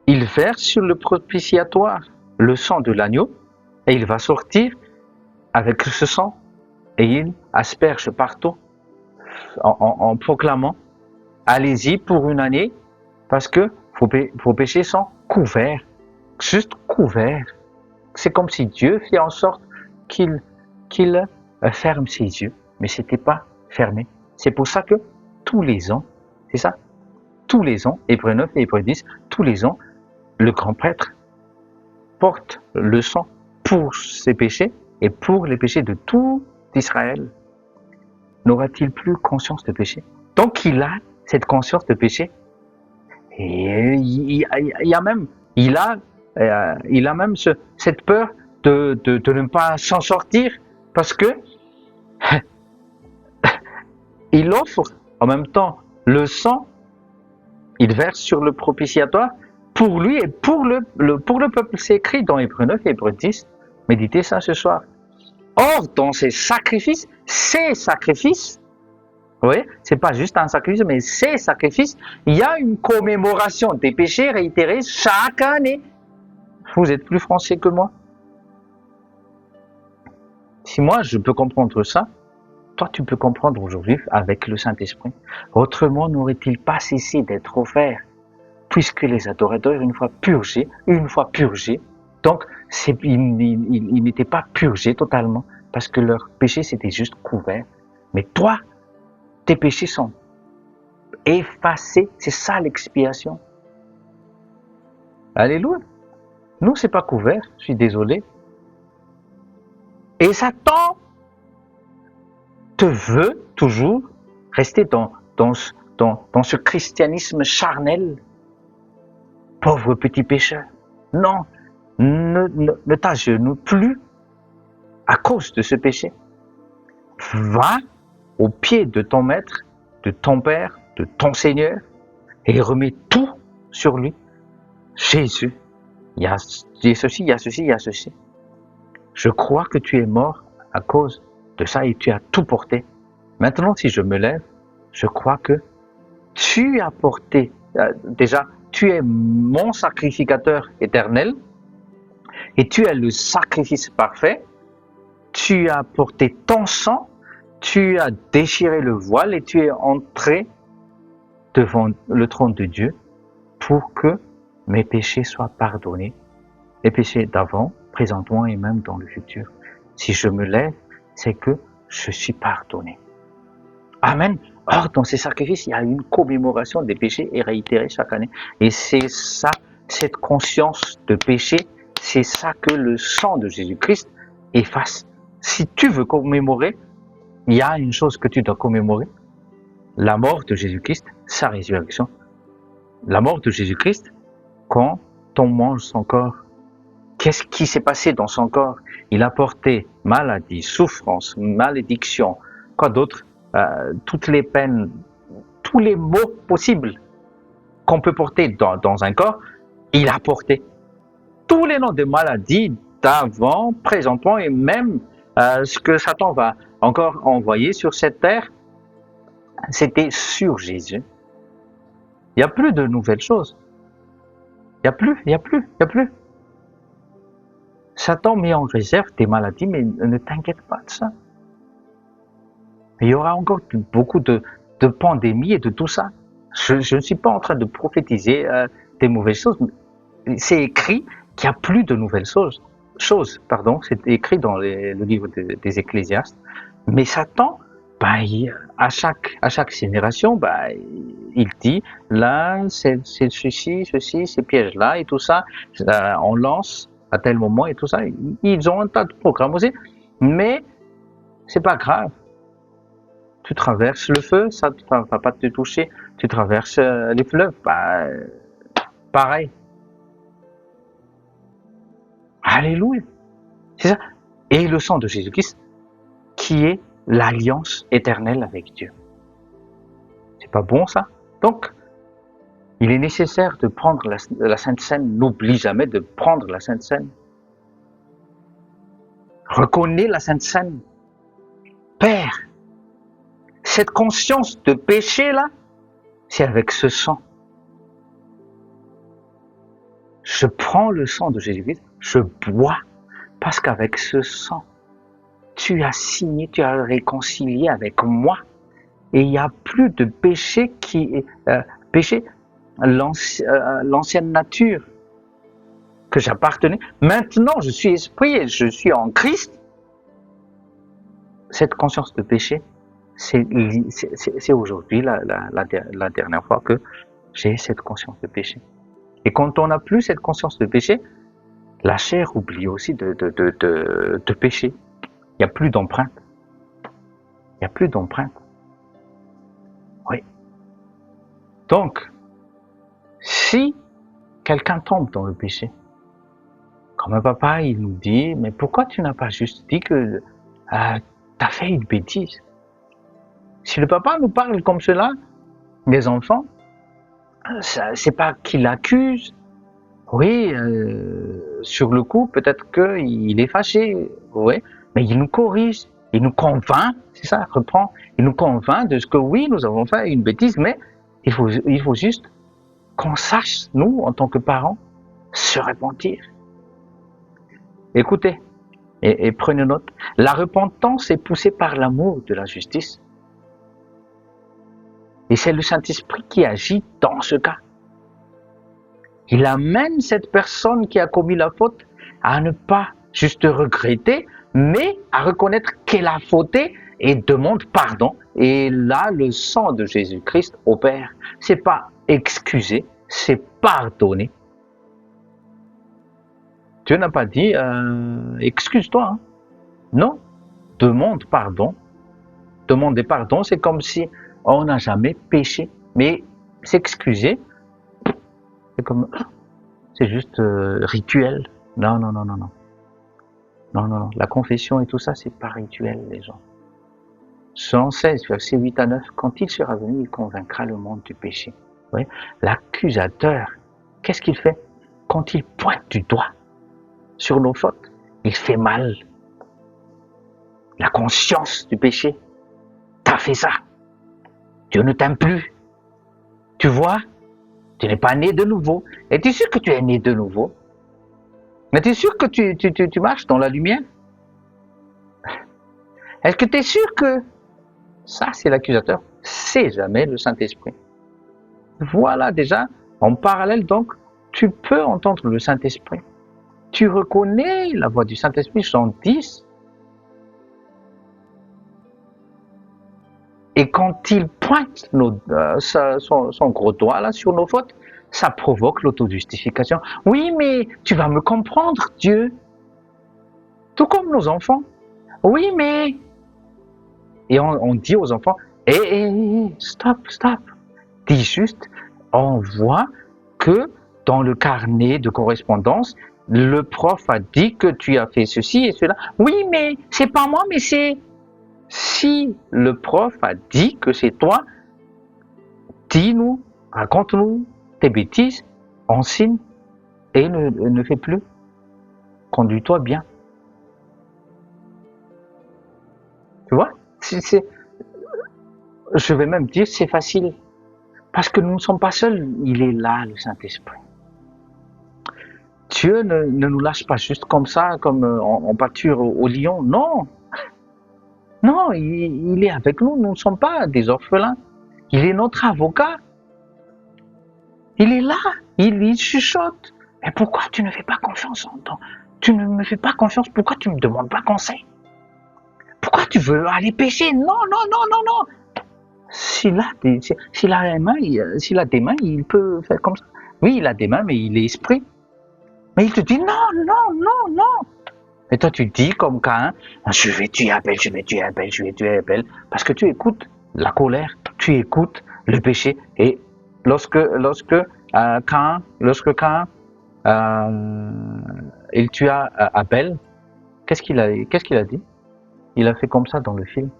il verse sur le propitiatoire le sang de l'agneau, et il va sortir avec ce sang, et il asperge partout en proclamant « Allez-y pour une année, parce que vos péchés sont couverts. » Juste couvert. C'est comme si Dieu fait en sorte qu'il ferme ses yeux, mais c'était pas fermé. C'est pour ça que tous les ans, c'est ça, tous les ans, Hébreux 9 et Hébreux 10, tous les ans, le grand prêtre porte le sang pour ses péchés et pour les péchés de tout Israël. N'aura-t-il plus conscience de péché? Donc il a cette conscience de péché. Et il a même cette peur de ne pas s'en sortir parce que il offre en même temps le sang, il verse sur le propitiatoire pour lui et pour le peuple. C'est écrit dans Hébreux 9 et Hébreux 10. Méditez ça ce soir. Or, dans ces sacrifices, vous voyez, c'est pas juste un sacrifice, mais ces sacrifices, il y a une commémoration des péchés réitérés chaque année. Vous êtes plus français que moi. Si moi je peux comprendre ça, toi tu peux comprendre aujourd'hui avec le Saint-Esprit. Autrement n'aurait-il pas cessé d'être offert, puisque les adorateurs, une fois purgés, donc ils n'étaient pas purgés totalement, parce que leur péché s'était juste couvert. Mais toi, tes péchés sont effacés. C'est ça l'expiation. Alléluia. Nous, c'est pas couvert, je suis désolé. Et Satan te veut toujours rester dans ce christianisme charnel. Pauvre petit pécheur. Non, ne t'agenouille plus à cause de ce péché. Va au pied de ton maître, de ton Père, de ton Seigneur, et remets tout sur lui. Jésus, il y a ceci, il y a ceci, il y a ceci. Je crois que tu es mort à cause de ça et tu as tout porté. Maintenant, si je me lève, je crois que tu as porté, déjà, tu es mon sacrificateur éternel et tu es le sacrifice parfait. Tu as porté ton sang, tu as déchiré le voile et tu es entré devant le trône de Dieu pour que mes péchés soient pardonnés, les péchés d'avant, présentement et même dans le futur. Si je me lève, c'est que je suis pardonné. Amen. Or, dans ces sacrifices, il y a une commémoration des péchés et réitérée chaque année. Et c'est ça, cette conscience de péché, c'est ça que le sang de Jésus-Christ efface. Si tu veux commémorer, il y a une chose que tu dois commémorer, la mort de Jésus-Christ, sa résurrection. La mort de Jésus-Christ, quand on mange son corps, qu'est-ce qui s'est passé dans son corps? Il a porté maladie, souffrance, malédiction, quoi d'autre? Toutes les peines, tous les maux possibles qu'on peut porter dans un corps, il a porté. Tous les noms de maladies d'avant, présentement et même ce que Satan va encore envoyer sur cette terre, c'était sur Jésus. Il n'y a plus de nouvelles choses. Il n'y a plus. Satan met en réserve des maladies, mais ne t'inquiète pas de ça. Il y aura encore beaucoup de pandémies et de tout ça. Je ne suis pas en train de prophétiser des mauvaises choses. C'est écrit qu'il n'y a plus de nouvelles choses. C'est écrit dans le livre des Ecclésiastes. Mais Satan, à chaque génération, il dit, là, c'est ceci, ces pièges-là et tout ça, on lance à tel moment et tout ça. Ils ont un tas de programmes aussi, mais c'est pas grave. Tu traverses le feu, ça ne va pas te toucher. Tu traverses les fleuves, pareil. Alléluia. C'est ça. Et le sang de Jésus-Christ, qui est l'alliance éternelle avec Dieu. C'est pas bon ça? Donc, il est nécessaire de prendre la Sainte Seine. N'oublie jamais de prendre la Sainte Seine. Reconnais la Sainte Seine. Père, cette conscience de péché là, c'est avec ce sang. Je prends le sang de Jésus-Christ, je bois, parce qu'avec ce sang, tu as signé, tu as réconcilié avec moi. Et il n'y a plus de péché l'ancienne nature que j'appartenais. Maintenant, je suis esprit et je suis en Christ. Cette conscience de péché, c'est aujourd'hui la dernière fois que j'ai cette conscience de péché. Et quand on n'a plus cette conscience de péché, la chair oublie aussi de péché. Il n'y a plus d'empreinte. Il n'y a plus d'empreinte. Oui. Donc, si quelqu'un tombe dans le péché, comme un papa, il nous dit, mais pourquoi tu n'as pas juste dit que tu as fait une bêtise? Si le papa nous parle comme cela, les enfants, c'est pas qu'il accuse. Oui, sur le coup, peut-être qu'il est fâché, oui, mais il nous corrige, il nous convainc, c'est ça, reprend, il nous convainc de ce que oui, nous avons fait une bêtise, mais il faut juste qu'on sache, nous, en tant que parents, se repentir. Écoutez, et prenez note, la repentance est poussée par l'amour de la justice. Et c'est le Saint-Esprit qui agit dans ce cas. Il amène cette personne qui a commis la faute à ne pas juste regretter, mais à reconnaître qu'elle a fauté et demande pardon Et là, le sang de Jésus-Christ opère. C'est pas excuser, c'est pardonner. Dieu n'a pas dit excuse-toi. Hein. Non, demande pardon. Demander pardon, c'est comme si on n'a jamais péché. Mais s'excuser, c'est juste rituel. Non, non, non, non, non. Non, non, non. La confession et tout ça, c'est pas rituel, les gens. Jean 16, versets 8 à 9, quand il sera venu, il convaincra le monde du péché. Vous voyez, l'accusateur, qu'est-ce qu'il fait? Quand il pointe du doigt sur nos fautes, il fait mal. La conscience du péché. T'as fait ça. Dieu ne t'aime plus. Tu vois, tu n'es pas né de nouveau. Es-tu sûr que tu es né de nouveau? Es-tu sûr que tu marches dans la lumière? Est-ce que tu es sûr que ça, c'est l'accusateur? C'est jamais le Saint-Esprit. Voilà déjà, en parallèle donc, tu peux entendre le Saint-Esprit. Tu reconnais la voix du Saint-Esprit, Jean 10. Et quand il pointe son gros doigt là sur nos fautes, ça provoque l'autojustification. Oui, mais tu vas me comprendre, Dieu. Tout comme nos enfants. Oui, mais... Et on dit aux enfants, stop. Dis juste, on voit que dans le carnet de correspondance, le prof a dit que tu as fait ceci et cela. Oui, mais c'est pas moi, mais c'est... Si le prof a dit que c'est toi, dis-nous, raconte-nous tes bêtises, enseigne et ne fais plus. Conduis-toi bien. Tu vois, je vais même dire c'est facile. Parce que nous ne sommes pas seuls, il est là, le Saint-Esprit. Dieu ne nous lâche pas juste comme ça, comme en pâture au lion. Non. Non, il est avec nous. Nous ne sommes pas des orphelins. Il est notre avocat. Il est là. Il chuchote. Mais pourquoi tu ne fais pas confiance en toi? Tu ne me fais pas confiance. Pourquoi tu ne me demandes pas conseil? Pourquoi tu veux aller pécher? Non. S'il a des mains, il peut faire comme ça. Oui, il a des mains, mais il est esprit. Mais il te dit non. Et toi, tu dis comme Caïn, je vais tuer Abel, parce que tu écoutes la colère, tu écoutes le péché. Et lorsque Caïn, il tua Abel, qu'est-ce qu'il a dit? Il a fait comme ça dans le film.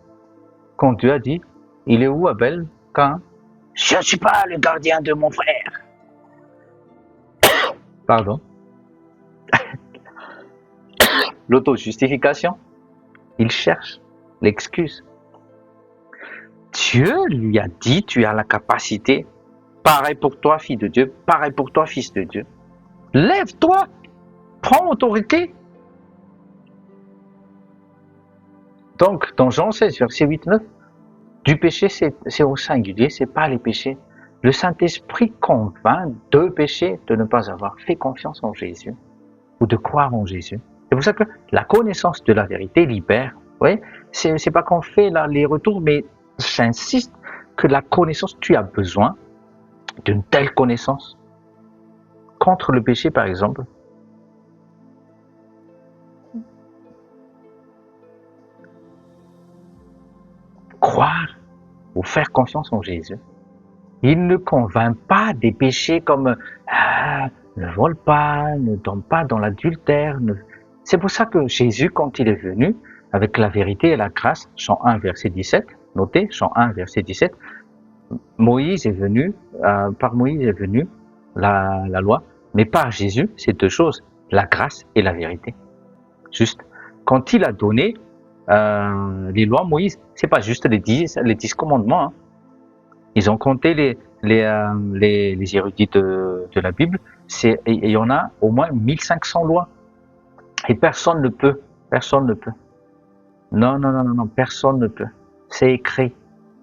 Quand Dieu a dit, il est où Abel, Caïn? Je ne suis pas le gardien de mon frère. Pardon. L'auto-justification. Il cherche l'excuse. Dieu lui a dit, tu as la capacité. Pareil pour toi, fille de Dieu. Pareil pour toi, fils de Dieu. Lève-toi. Prends autorité. Donc, dans Jean 16, verset 8-9, du péché, c'est au singulier, c'est pas les péchés. Le Saint-Esprit convainc de péché, de ne pas avoir fait confiance en Jésus ou de croire en Jésus. C'est pour ça que la connaissance de la vérité libère. Vous voyez, c'est pas qu'on fait là les retours, mais j'insiste que la connaissance, tu as besoin d'une telle connaissance. Contre le péché, par exemple. Croire ou faire confiance en Jésus. Il ne convainc pas des péchés comme ne vole pas, ne tombe pas dans l'adultère. C'est pour ça que Jésus, quand il est venu, avec la vérité et la grâce, Jean 1, verset 17, notez, Jean 1, verset 17, Moïse est venu, par Moïse est venue la loi, mais par Jésus, c'est deux choses, la grâce et la vérité. Juste, quand il a donné les lois, Moïse, c'est pas juste les 10 commandements. Hein. Ils ont compté les érudits de la Bible, il y en a au moins 1500 lois. Et personne ne peut. Non, personne ne peut. C'est écrit,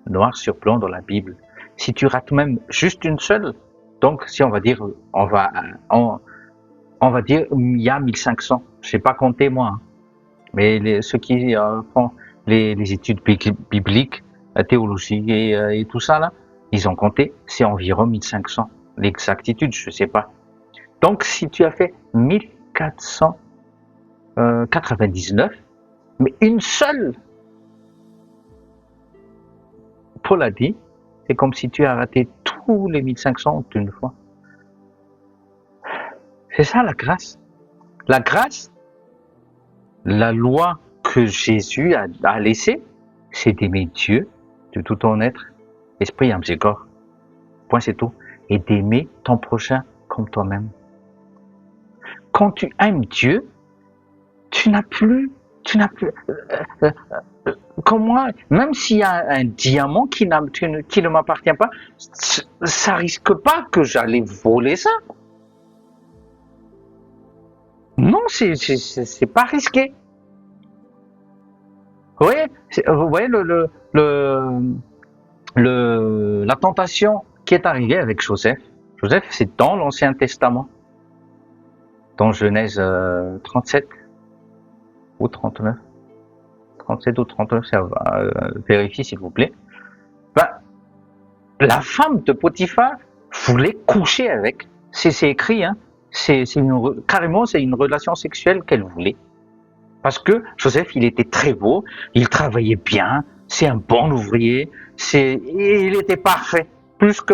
noir sur blanc dans la Bible. Si tu rates même juste une seule, donc si on va dire, on va dire, il y a 1500. Je sais pas compter moi, hein. Mais ceux qui font les études bibliques, la théologie et tout ça là, ils ont compté, c'est environ 1500. L'exactitude, je sais pas. Donc si tu as fait 1499, mais une seule, Paul a dit, c'est comme si tu as raté tous les 1500 d'une fois. C'est ça la grâce. La grâce, la loi que Jésus a laissée, c'est d'aimer Dieu de tout ton être, esprit, âme et corps. Point, c'est tout. Et d'aimer ton prochain comme toi-même. Quand tu aimes Dieu, tu n'as plus, comme moi, même s'il y a un diamant qui ne m'appartient pas, ça risque pas que j'allais voler ça. Non, c'est pas risqué. Vous voyez la tentation qui est arrivée avec Joseph. Joseph, c'est dans l'Ancien Testament, dans Genèse 37 ou 39. 37 ou 39, ça va, vérifier s'il vous plaît. Ben, la femme de Potiphar voulait coucher avec. C'est écrit, hein. Carrément, c'est une relation sexuelle qu'elle voulait. Parce que Joseph, il était très beau, il travaillait bien, c'est un bon ouvrier, il était parfait, plus que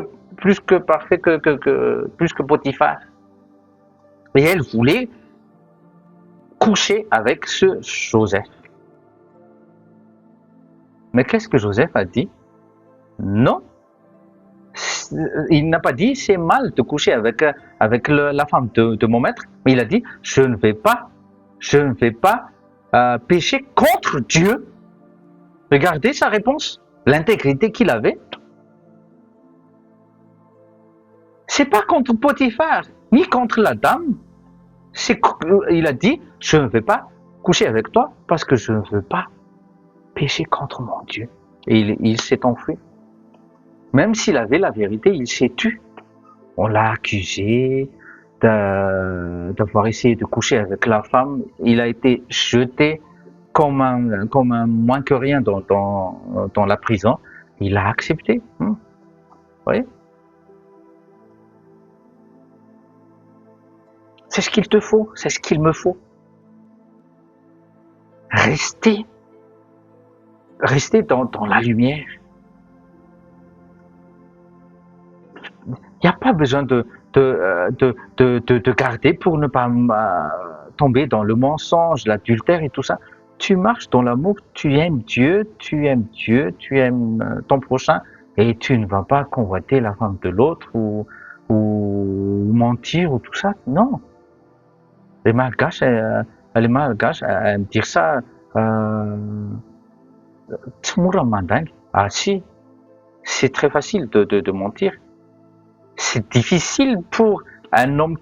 parfait plus que Potiphar. Et elle voulait coucher avec ce Joseph. Mais qu'est-ce que Joseph a dit? Non. Il n'a pas dit c'est mal de coucher avec la femme de mon maître, mais il a dit je ne vais pas pécher contre Dieu. Regardez sa réponse, l'intégrité qu'il avait. C'est pas contre Potiphar, ni contre la dame. Il a dit je ne vais pas coucher avec toi parce que je ne veux pas pécher contre mon Dieu. Et il s'est enfui. Même s'il avait la vérité, il s'est tu. On l'a accusé d'avoir essayé de coucher avec la femme. Il a été jeté comme un moins que rien dans la prison. Il a accepté. Vous voyez? C'est ce qu'il te faut, c'est ce qu'il me faut. Rester dans la lumière. Il n'y a pas besoin de garder pour ne pas tomber dans le mensonge, l'adultère et tout ça. Tu marches dans l'amour, tu aimes Dieu, tu aimes ton prochain et tu ne vas pas convoiter la femme de l'autre ou mentir ou tout ça. Non. Les Malgaches aiment dire ça. Ah si, c'est très facile de mentir. C'est difficile pour un homme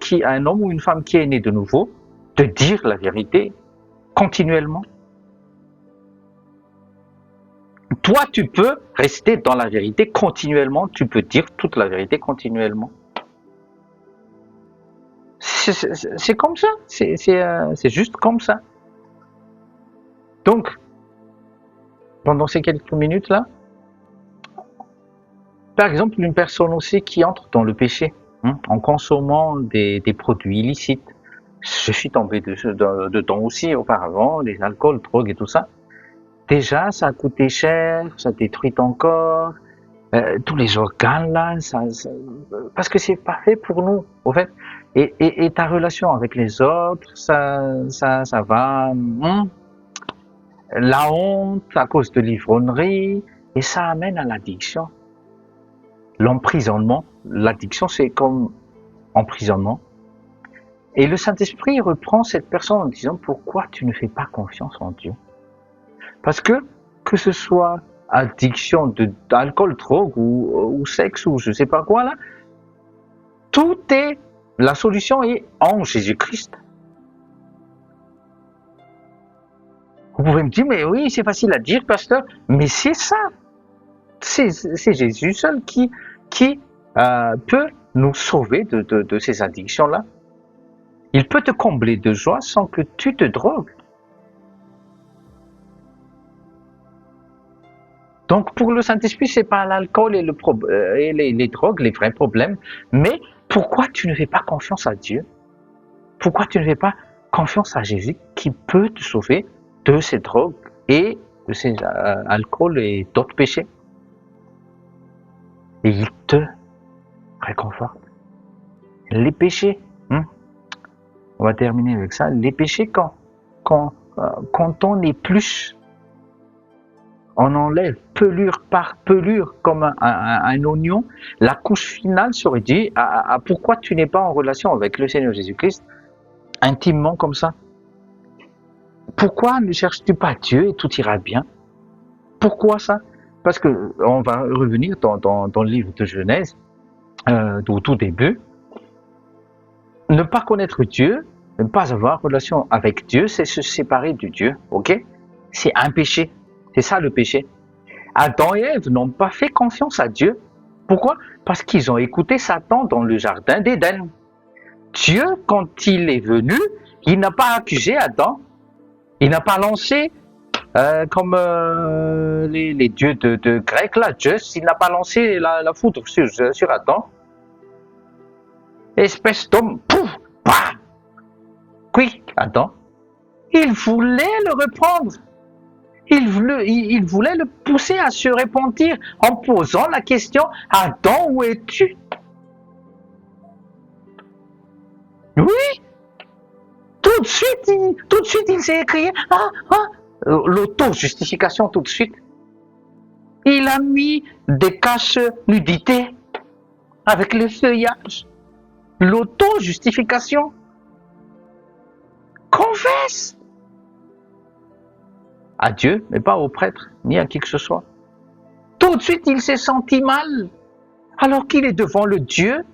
ou une femme qui est né de nouveau de dire la vérité continuellement. Toi, tu peux rester dans la vérité continuellement, tu peux dire toute la vérité continuellement. C'est comme ça, c'est juste comme ça. Donc, pendant ces quelques minutes-là, par exemple, une personne aussi qui entre dans le péché, en consommant des produits illicites. Je suis tombé dedans aussi auparavant, les alcools, drogues et tout ça. Déjà, ça a coûté cher, ça détruit ton corps, tous les organes là, parce que c'est pas fait pour nous, au fait. Et ta relation avec les autres, ça va. La honte à cause de l'ivrognerie, et ça amène à l'addiction. L'emprisonnement, l'addiction c'est comme emprisonnement. Et le Saint-Esprit reprend cette personne en disant pourquoi tu ne fais pas confiance en Dieu? Parce que ce soit addiction d'alcool, drogue ou sexe ou je sais pas quoi là, la solution est en Jésus-Christ. Vous pouvez me dire, mais oui, c'est facile à dire, pasteur, mais c'est ça. C'est Jésus seul qui peut nous sauver de ces addictions-là. Il peut te combler de joie sans que tu te drogues. Donc pour le Saint-Esprit, c'est pas l'alcool et les drogues les vrais problèmes, mais pourquoi tu ne fais pas confiance à Dieu? Pourquoi tu ne fais pas confiance à Jésus qui peut te sauver de ces drogues et de ces alcools et d'autres péchés? Et il te réconforte. Les péchés, on va terminer avec ça. Les péchés, quand on épluche, on enlève pelure par pelure comme un oignon, la couche finale serait dit pourquoi tu n'es pas en relation avec le Seigneur Jésus-Christ intimement comme ça? Pourquoi ne cherches-tu pas Dieu et tout ira bien? Pourquoi ça? Parce que on va revenir dans le livre de Genèse, au tout début. Ne pas connaître Dieu, ne pas avoir relation avec Dieu, c'est se séparer de Dieu, ok? C'est un péché, c'est ça le péché. Adam et Ève n'ont pas fait confiance à Dieu. Pourquoi? Parce qu'ils ont écouté Satan dans le jardin d'Éden. Dieu, quand il est venu, il n'a pas accusé Adam, il n'a pas lancé comme les dieux de Grec, là, Zeus, il n'a pas lancé la foudre sur Adam. Espèce d'homme, pouf, bah, quick, Adam. Il voulait le reprendre. Il voulait le pousser à se repentir en posant la question, Adam, où es-tu? Oui, tout de suite, il s'est écrié, l'auto-justification tout de suite. Il a mis des caches nudités avec les feuillages. L'auto-justification. Confesse à Dieu, mais pas au prêtre, ni à qui que ce soit. Tout de suite, il s'est senti mal, alors qu'il est devant le Dieu.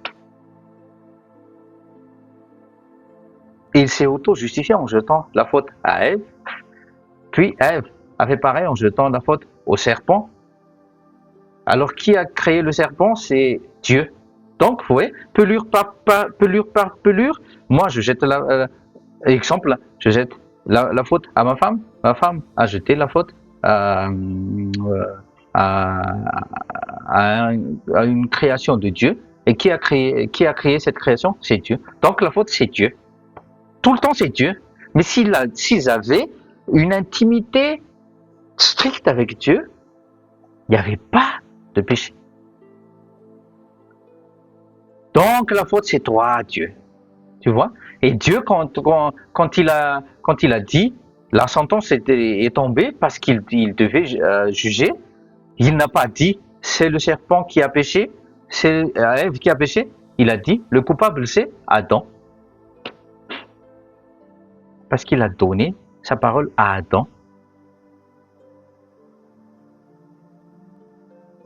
Et il s'est auto-justifié en jetant la faute à Ève. Puis Ève a fait pareil en jetant la faute au serpent. Alors qui a créé le serpent? C'est Dieu. Donc, vous voyez, pelure par pelure, moi je jette exemple, je jette la faute à ma femme a jeté la faute à une création de Dieu. Et qui a créé cette création? C'est Dieu. Donc la faute, c'est Dieu. Tout le temps, c'est Dieu. Mais s'ils avaient une intimité stricte avec Dieu, il n'y avait pas de péché. Donc la faute, c'est toi, Dieu. Tu vois? Et Dieu, quand il a dit, la sentence est tombée parce qu'il devait juger, il n'a pas dit, c'est le serpent qui a péché, c'est Ève qui a péché. Il a dit, le coupable, c'est Adam. Parce qu'il a donné sa parole à Adam.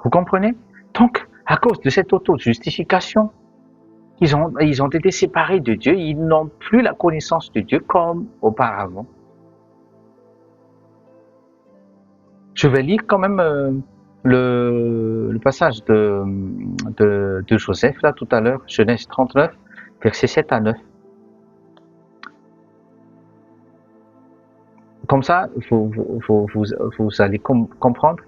Vous comprenez? Donc, à cause de cette auto-justification, ils ont été séparés de Dieu, ils n'ont plus la connaissance de Dieu comme auparavant. Je vais lire quand même le passage de Joseph, là, tout à l'heure, Genèse 39, versets 7 à 9. Comme ça, vous allez comprendre.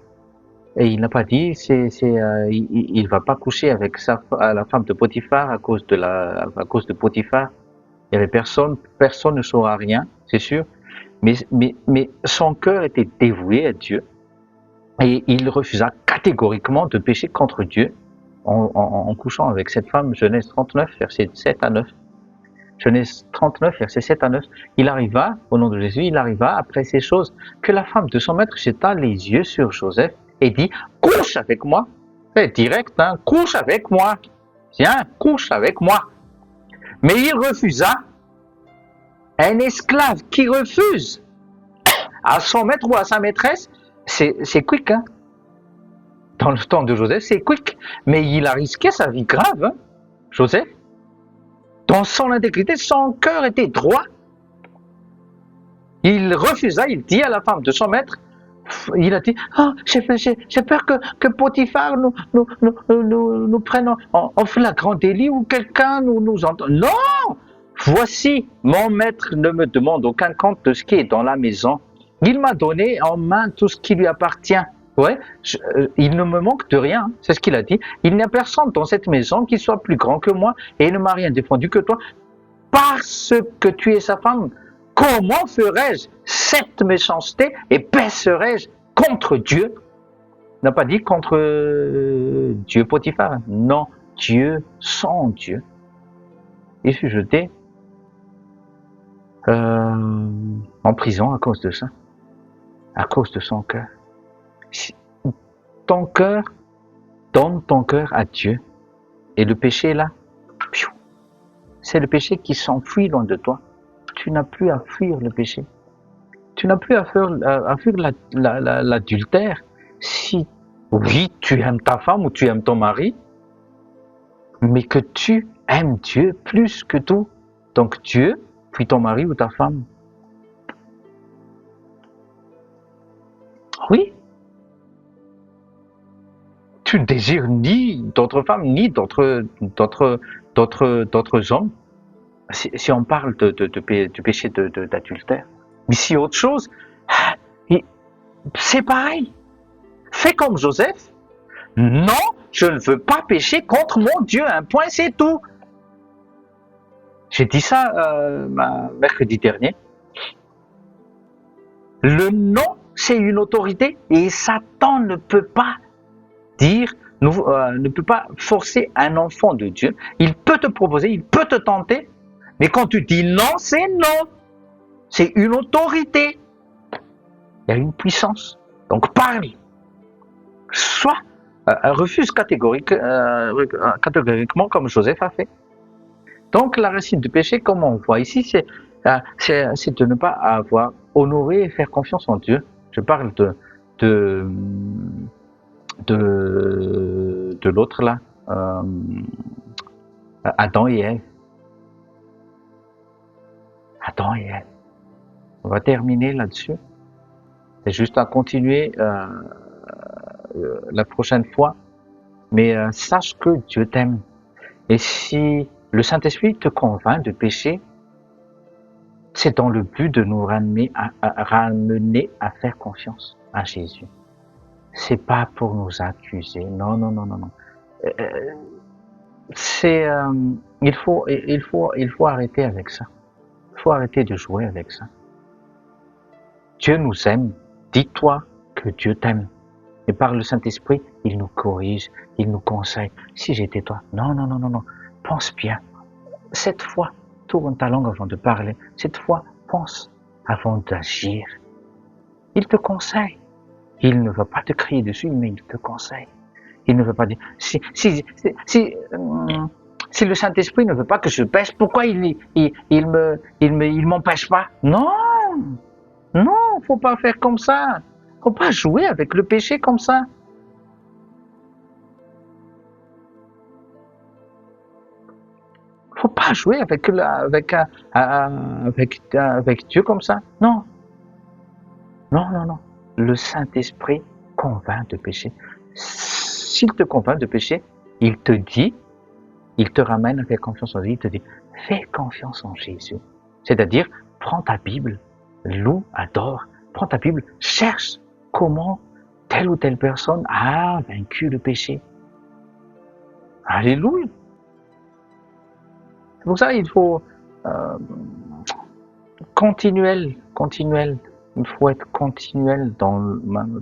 Et il n'a pas dit, il va pas coucher avec la femme de Potiphar à cause de Potiphar. Il y avait personne ne saura rien, c'est sûr. Mais son cœur était dévoué à Dieu. Et il refusa catégoriquement de pécher contre Dieu en couchant avec cette femme. Genèse 39, versets 7 à 9. Genèse 39, versets 7 à 9. Il arriva, au nom de Jésus, après ces choses, que la femme de son maître jeta les yeux sur Joseph et dit, couche avec moi. C'est direct, hein, couche avec moi. Tiens, couche avec moi. Mais il refusa. Un esclave qui refuse à son maître ou à sa maîtresse, c'est quick, hein. Dans le temps de Joseph, c'est quick. Mais il a risqué sa vie grave, hein, Joseph. Dans son intégrité, son cœur était droit. Il refusa, il dit à la femme de son maître, il a dit, j'ai peur que Potiphar nous prenne en flagrant délit ou quelqu'un nous entende. Non! Voici, mon maître ne me demande aucun compte de ce qui est dans la maison. Il m'a donné en main tout ce qui lui appartient. Ouais, il ne me manque de rien, hein, c'est ce qu'il a dit. Il n'y a personne dans cette maison qui soit plus grand que moi et il ne m'a rien défendu que toi. Parce que tu es sa femme, comment ferais-je cette méchanceté et baisserais-je contre Dieu? Il n'a pas dit contre Dieu Potiphar, non, Dieu, son Dieu. Il fut jeté en prison à cause de ça, à cause de son cœur. Ton cœur, donne ton cœur à Dieu. Et le péché là, c'est le péché qui s'enfuit loin de toi. Tu n'as plus à fuir le péché. Tu n'as plus à fuir l'adultère. Si, oui, tu aimes ta femme ou tu aimes ton mari, mais que tu aimes Dieu plus que tout. Donc Dieu, puis ton mari ou ta femme. Oui. Tu ne désires ni d'autres femmes, ni d'autres hommes. Si on parle du péché d'adultère. Mais si autre chose, c'est pareil. Fais comme Joseph. Non, je ne veux pas pécher contre mon Dieu. Un point, c'est tout. J'ai dit ça mercredi dernier. Le non, c'est une autorité et Satan ne peut pas dire, ne peut pas forcer un enfant de Dieu. Il peut te proposer, il peut te tenter, mais quand tu dis non, c'est non. C'est une autorité. Il y a une puissance. Donc parle. Soit refuse catégoriquement comme Joseph a fait. Donc la racine du péché, comme on voit ici, c'est de ne pas avoir honoré et faire confiance en Dieu. Je parle de l'autre là, Adam et Ève. Adam et Ève. On va terminer là-dessus. C'est juste à continuer la prochaine fois. Mais sache que Dieu t'aime. Et si le Saint-Esprit te convainc de pécher, c'est dans le but de nous ramener à faire confiance à Jésus. C'est pas pour nous accuser. Non. Il faut arrêter avec ça. Il faut arrêter de jouer avec ça. Dieu nous aime. Dis-toi que Dieu t'aime. Et par le Saint-Esprit, il nous corrige, il nous conseille. Si j'étais toi, non. Pense bien. Cette fois, tourne ta langue avant de parler. Cette fois, pense avant d'agir. Il te conseille. Il ne va pas te crier dessus, mais il te conseille. Il ne veut pas dire, si le Saint-Esprit ne veut pas que je pêche, pourquoi il m'empêche pas? Non, faut pas faire comme ça. Faut pas jouer avec le péché comme ça. Faut pas jouer avec Dieu comme ça. Non. Le Saint-Esprit convainc de péché. S'il te convainc de péché, il te ramène à faire confiance en lui, il te dit, fais confiance en Jésus. C'est-à-dire, prends ta Bible, loue, adore, prends ta Bible, cherche comment telle ou telle personne a vaincu le péché. Alléluia. C'est pour ça qu'il faut continuel. Il faut être continuel dans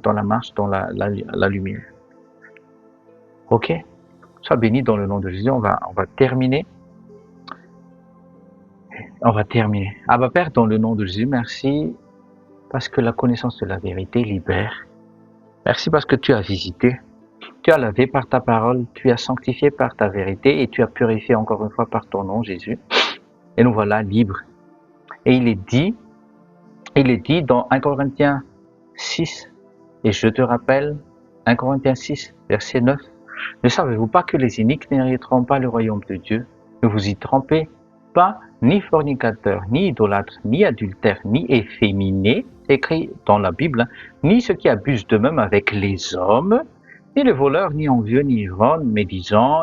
la marche, dans la lumière. Ok? Sois béni dans le nom de Jésus. On va terminer. Abba Père, dans le nom de Jésus, merci parce que la connaissance de la vérité libère. Merci parce que tu as visité. Tu as lavé par ta parole, tu as sanctifié par ta vérité et tu as purifié encore une fois par ton nom, Jésus. Et nous voilà libres. Et il est dit dans 1 Corinthiens 6, et je te rappelle, 1 Corinthiens 6, verset 9, ne savez-vous pas que les iniques n'hériteront pas le royaume de Dieu? Ne vous y trompez pas, ni fornicateurs, ni idolâtres, ni adultères, ni efféminés, écrit dans la Bible, ni ceux qui abusent d'eux-mêmes avec les hommes, ni les voleurs, ni envieux, ni ivrognes, médisants,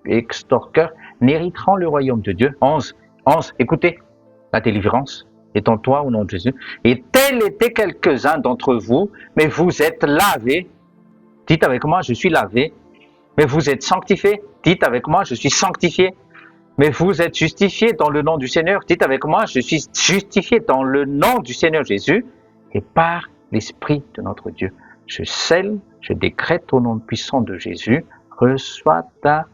extorqueurs, n'hériteront le royaume de Dieu. 11, écoutez, la délivrance. est en toi au nom de Jésus. Et tels étaient quelques-uns d'entre vous, mais vous êtes lavés. Dites avec moi, je suis lavé. Mais vous êtes sanctifiés. Dites avec moi, je suis sanctifié. Mais vous êtes justifiés dans le nom du Seigneur. Dites avec moi, je suis justifié dans le nom du Seigneur Jésus et par l'Esprit de notre Dieu. Je scelle, je décrète au nom puissant de Jésus, reçois ta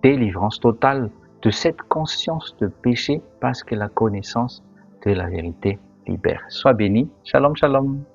délivrance totale de cette conscience de péché parce que la connaissance de la vérité libère. Sois béni. Shalom, shalom.